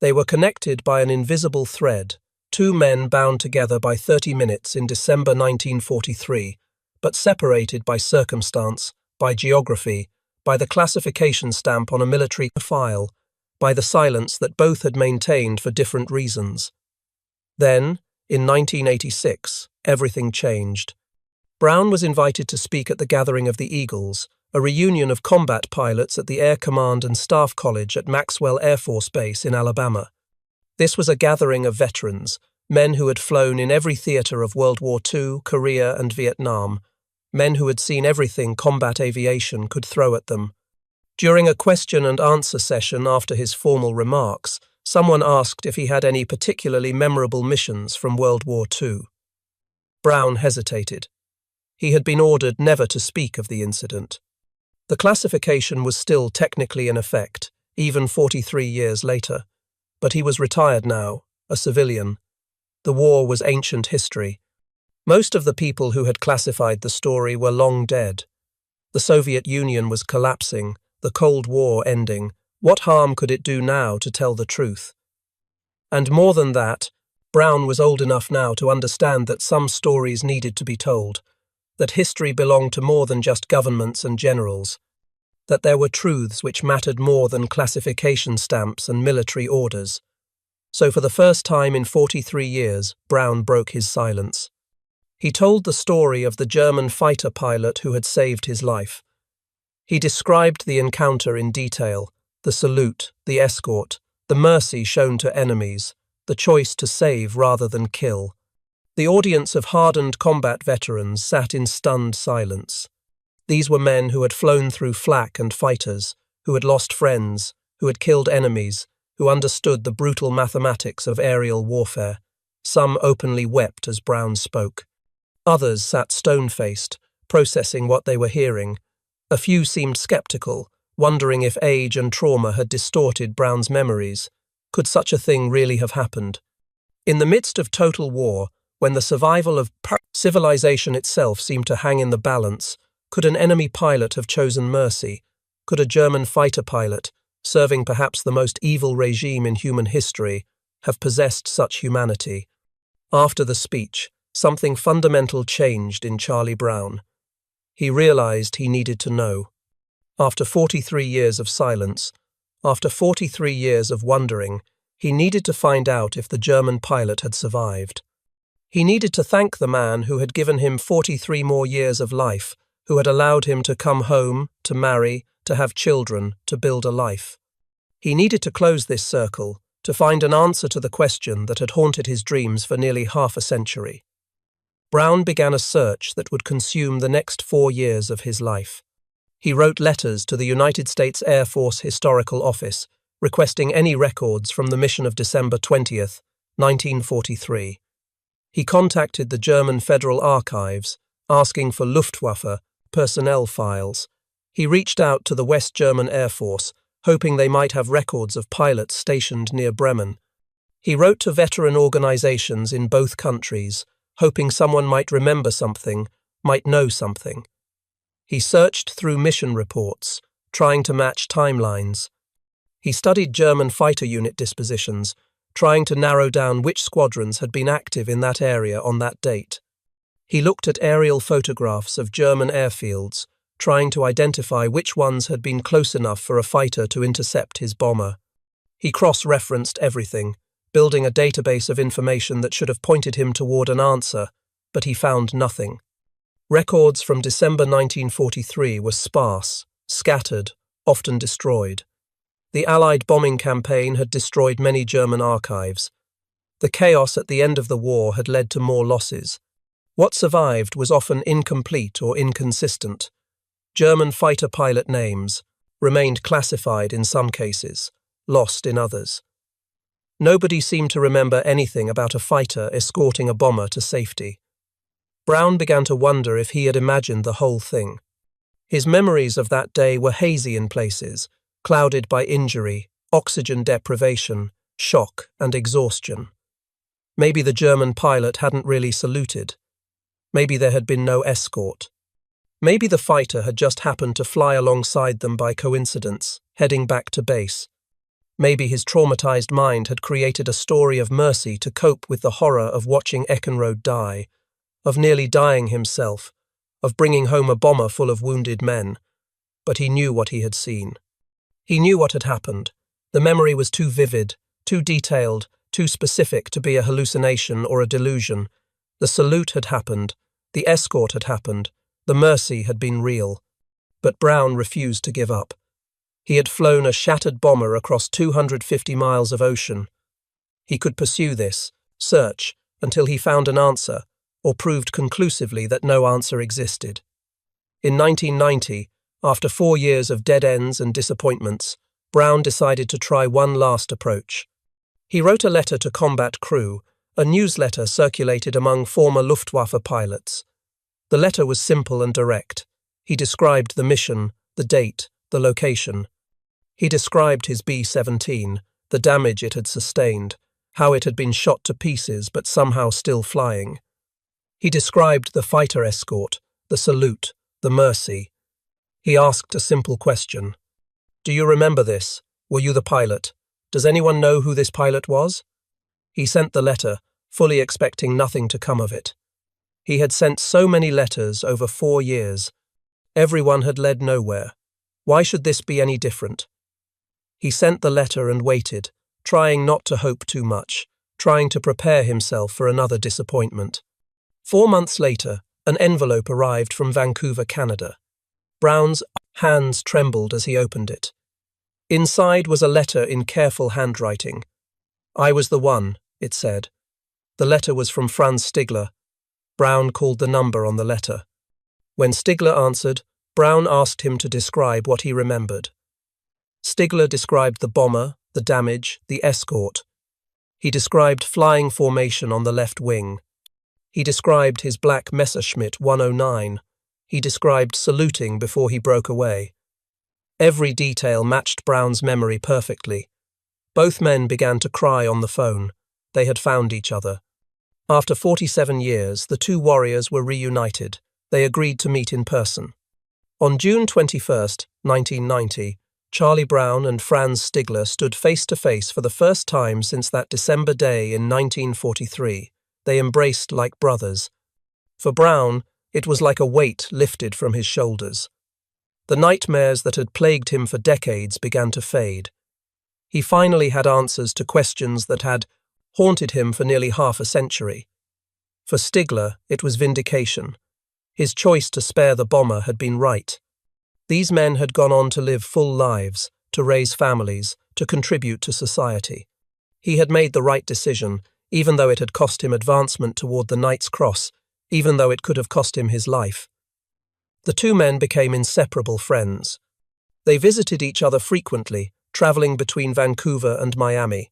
They were connected by an invisible thread, two men bound together by 30 minutes in December 1943, but separated by circumstance, by geography, by the classification stamp on a military file, by the silence that both had maintained for different reasons. Then, in 1986, everything changed. Brown was invited to speak at the gathering of the Eagles, a reunion of combat pilots at the Air Command and Staff College at Maxwell Air Force Base in Alabama. This was a gathering of veterans, Men who had flown in every theatre of World War II, Korea, and Vietnam. Men who had seen everything combat aviation could throw at them. During a question and answer session after his formal remarks, someone asked if he had any particularly memorable missions from World War II. Brown hesitated. He had been ordered never to speak of the incident. The classification was still technically in effect, even 43 years later, but he was retired now, a civilian. The war was ancient history. Most of the people who had classified the story were long dead. The Soviet Union was collapsing, the Cold War ending. What harm could it do now to tell the truth? And more than that, Brown was old enough now to understand that some stories needed to be told, that history belonged to more than just governments and generals, that there were truths which mattered more than classification stamps and military orders. So for the first time in 43 years, Brown broke his silence. He told the story of the German fighter pilot who had saved his life. He described the encounter in detail, the salute, the escort, the mercy shown to enemies, the choice to save rather than kill. The audience of hardened combat veterans sat in stunned silence. These were men who had flown through flak and fighters, who had lost friends, who had killed enemies, who understood the brutal mathematics of aerial warfare. Some openly wept as Brown spoke. Others sat stone-faced, processing what they were hearing. A few seemed skeptical, wondering if age and trauma had distorted Brown's memories. Could such a thing really have happened? In the midst of total war, when the survival of civilization itself seemed to hang in the balance, could an enemy pilot have chosen mercy? Could a German fighter pilot, serving perhaps the most evil regime in human history, have possessed such humanity? After the speech, something fundamental changed in Charlie Brown. He realized he needed to know. After 43 years of silence, after 43 years of wondering, he needed to find out if the German pilot had survived. He needed to thank the man who had given him 43 more years of life, who had allowed him to come home, to marry, to have children, to build a life. He needed to close this circle, to find an answer to the question that had haunted his dreams for nearly half a century. Brown began a search that would consume the next 4 years of his life. He wrote letters to the United States Air Force Historical Office, requesting any records from the mission of December 20th, 1943. He contacted the German Federal Archives, asking for Luftwaffe personnel files. He reached out to the West German Air Force, hoping they might have records of pilots stationed near Bremen. He wrote to veteran organizations in both countries, hoping someone might remember something, might know something. He searched through mission reports, trying to match timelines. He studied German fighter unit dispositions, trying to narrow down which squadrons had been active in that area on that date. He looked at aerial photographs of German airfields, trying to identify which ones had been close enough for a fighter to intercept his bomber. He cross-referenced everything, building a database of information that should have pointed him toward an answer, but he found nothing. Records from December 1943 were sparse, scattered, often destroyed. The Allied bombing campaign had destroyed many German archives. The chaos at the end of the war had led to more losses. What survived was often incomplete or inconsistent. German fighter pilot names remained classified in some cases, lost in others. Nobody seemed to remember anything about a fighter escorting a bomber to safety. Brown began to wonder if he had imagined the whole thing. His memories of that day were hazy in places, clouded by injury, oxygen deprivation, shock, and exhaustion. Maybe the German pilot hadn't really saluted. Maybe there had been no escort. Maybe the fighter had just happened to fly alongside them by coincidence, heading back to base. Maybe his traumatized mind had created a story of mercy to cope with the horror of watching Eckenrode die, of nearly dying himself, of bringing home a bomber full of wounded men. But he knew what he had seen. He knew what had happened. The memory was too vivid, too detailed, too specific to be a hallucination or a delusion. The salute had happened. The escort had happened. The mercy had been real. But Brown refused to give up. He had flown a shattered bomber across 250 miles of ocean. He could pursue this, search, until he found an answer, or proved conclusively that no answer existed. In 1990, after 4 years of dead ends and disappointments, Brown decided to try one last approach. He wrote a letter to combat crew, a newsletter circulated among former Luftwaffe pilots. The letter was simple and direct. He described the mission, the date, the location. He described his B-17, the damage it had sustained, how it had been shot to pieces but somehow still flying. He described the fighter escort, the salute, the mercy. He asked a simple question. "Do you remember this? Were you the pilot? Does anyone know who this pilot was?" He sent the letter, fully expecting nothing to come of it. He had sent so many letters over 4 years. Everyone had led nowhere. Why should this be any different? He sent the letter and waited, trying not to hope too much, trying to prepare himself for another disappointment. 4 months later, an envelope arrived from Vancouver, Canada. Brown's hands trembled as he opened it. Inside was a letter in careful handwriting. "I was the one," it said. The letter was from Franz Stigler. Brown called the number on the letter. When Stigler answered, Brown asked him to describe what he remembered. Stigler described the bomber, the damage, the escort. He described flying formation on the left wing. He described his black Messerschmitt 109. He described saluting before he broke away. Every detail matched Brown's memory perfectly. Both men began to cry on the phone. They had found each other. After 47 years, the two warriors were reunited. They agreed to meet in person. On June 21, 1990, Charlie Brown and Franz Stigler stood face to face for the first time since that December day in 1943. They embraced like brothers. For Brown, it was like a weight lifted from his shoulders. The nightmares that had plagued him for decades began to fade. He finally had answers to questions that had haunted him for nearly half a century. For Stigler, it was vindication. His choice to spare the bomber had been right. These men had gone on to live full lives, to raise families, to contribute to society. He had made the right decision, even though it had cost him advancement toward the Knight's Cross, even though it could have cost him his life. The two men became inseparable friends. They visited each other frequently, traveling between Vancouver and Miami.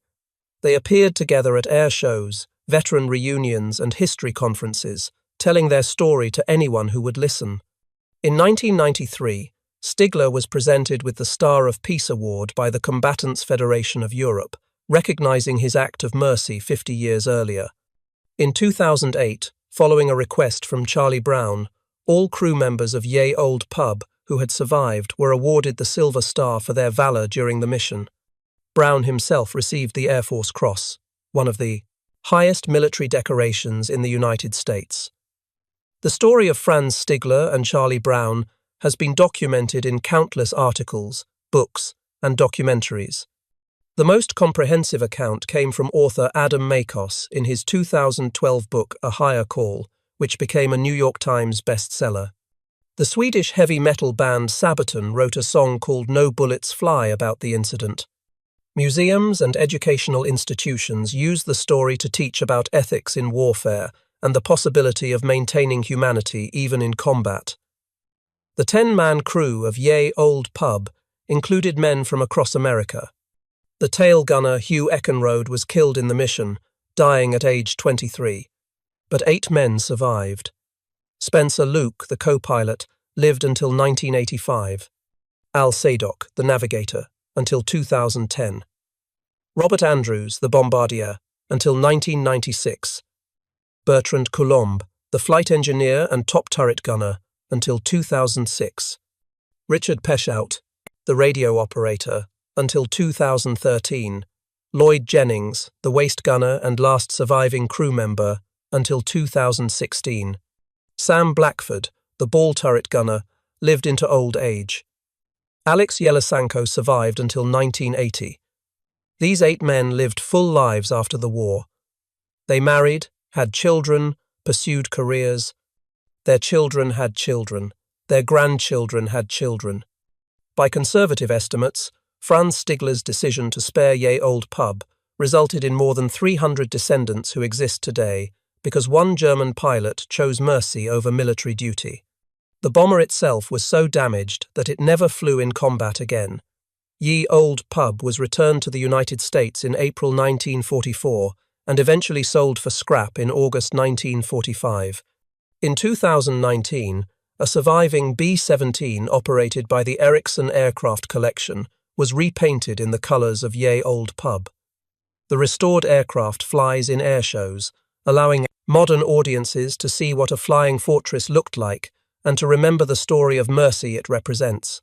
They appeared together at air shows, veteran reunions, and history conferences, telling their story to anyone who would listen. In 1993, Stigler was presented with the Star of Peace Award by the Combatants Federation of Europe, recognizing his act of mercy 50 years earlier. In 2008, following a request from Charlie Brown, all crew members of Ye Old Pub who had survived were awarded the Silver Star for their valor during the mission. Brown himself received the Air Force Cross, one of the highest military decorations in the United States. The story of Franz Stigler and Charlie Brown has been documented in countless articles, books, and documentaries. The most comprehensive account came from author Adam Makos in his 2012 book A Higher Call, which became a New York Times bestseller. The Swedish heavy metal band Sabaton wrote a song called No Bullets Fly about the incident. Museums and educational institutions use the story to teach about ethics in warfare and the possibility of maintaining humanity even in combat. The 10-man crew of Ye Old Pub included men from across America. The tail gunner Hugh Eckenrode was killed in the mission, dying at age 23. But 8 men survived. Spencer Luke, the co-pilot, lived until 1985. Al Sadok, the navigator, until 2010. Robert Andrews, the bombardier, until 1996. Bertrand Coulombe, the flight engineer and top turret gunner, until 2006. Richard Peshout, the radio operator, until 2013. Lloyd Jennings, the waist gunner and last surviving crew member, until 2016. Sam Blackford, the ball turret gunner, lived into old age. Alex Yelesanko survived until 1980. These 8 men lived full lives after the war. They married, had children, pursued careers. Their children had children. Their grandchildren had children. By conservative estimates, Franz Stigler's decision to spare Ye Old Pub resulted in more than 300 descendants who exist today, because one German pilot chose mercy over military duty. The bomber itself was so damaged that it never flew in combat again. Ye Old Pub was returned to the United States in April 1944 and eventually sold for scrap in August 1945. In 2019, a surviving B-17 operated by the Ericsson Aircraft Collection was repainted in the colours of Ye Old Pub. The restored aircraft flies in air shows, allowing modern audiences to see what a flying fortress looked like and to remember the story of mercy it represents.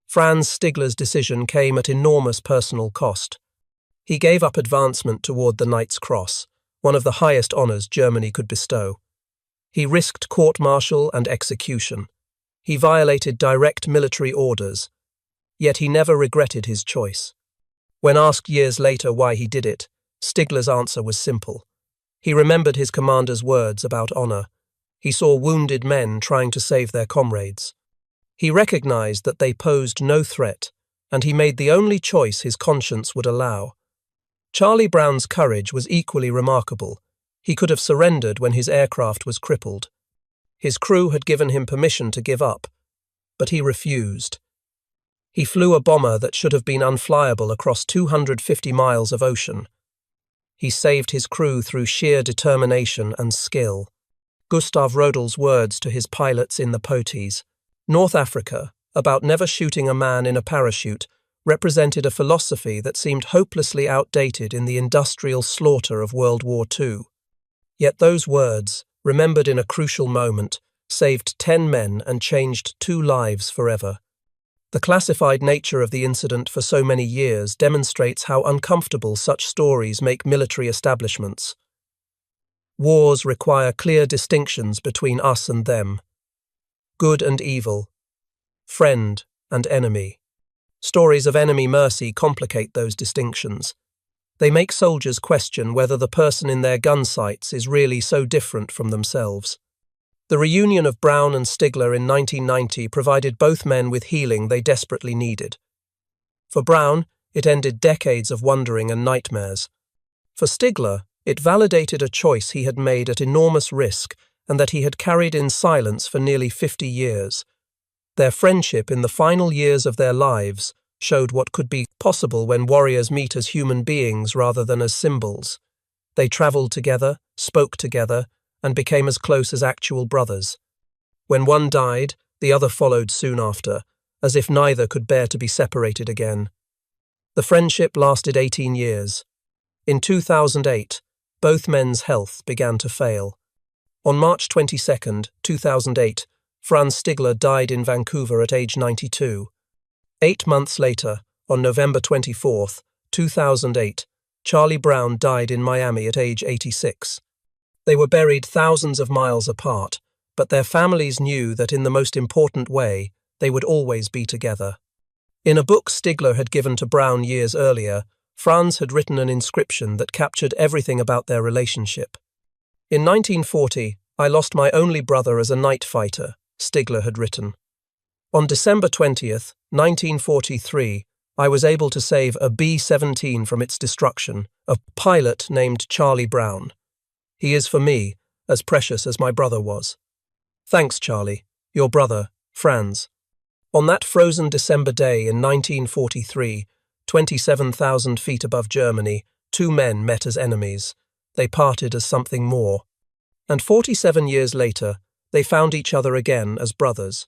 Franz Stigler's decision came at enormous personal cost. He gave up advancement toward the Knight's Cross, one of the highest honours Germany could bestow. He risked court-martial and execution. He violated direct military orders, yet he never regretted his choice. When asked years later why he did it, Stigler's answer was simple. He remembered his commander's words about honour. He saw wounded men trying to save their comrades. He recognized that they posed no threat, and he made the only choice his conscience would allow. Charlie Brown's courage was equally remarkable. He could have surrendered when his aircraft was crippled. His crew had given him permission to give up, but he refused. He flew a bomber that should have been unflyable across 250 miles of ocean. He saved his crew through sheer determination and skill. Gustav Rodel's words to his pilots in the Poties, North Africa, about never shooting a man in a parachute, represented a philosophy that seemed hopelessly outdated in the industrial slaughter of World War II. Yet those words, remembered in a crucial moment, saved 10 men and changed 2 lives forever. The classified nature of the incident for so many years demonstrates how uncomfortable such stories make military establishments. Wars require clear distinctions between us and them. Good and evil. Friend and enemy. Stories of enemy mercy complicate those distinctions. They make soldiers question whether the person in their gun sights is really so different from themselves. The reunion of Brown and Stigler in 1990 provided both men with healing they desperately needed. For Brown, it ended decades of wondering and nightmares. For Stigler, it validated a choice he had made at enormous risk and that he had carried in silence for nearly 50 years. Their friendship in the final years of their lives showed what could be possible when warriors meet as human beings rather than as symbols. They travelled together, spoke together, and became as close as actual brothers. When one died, the other followed soon after, as if neither could bear to be separated again. The friendship lasted 18 years. In 2008, both men's health began to fail. On March 22, 2008, Franz Stigler died in Vancouver at age 92. 8 months later, on November 24, 2008, Charlie Brown died in Miami at age 86. They were buried thousands of miles apart, but their families knew that in the most important way, they would always be together. In a book Stigler had given to Brown years earlier, Franz had written an inscription that captured everything about their relationship. In 1940, I lost my only brother as a night fighter, Stigler had written. On December 20th, 1943, I was able to save a B-17 from its destruction, a pilot named Charlie Brown. He is for me as precious as my brother was. Thanks, Charlie, your brother, Franz. On that frozen December day in 1943, 27,000 feet above Germany, 2 men met as enemies. They parted as something more. And 47 years later, they found each other again as brothers.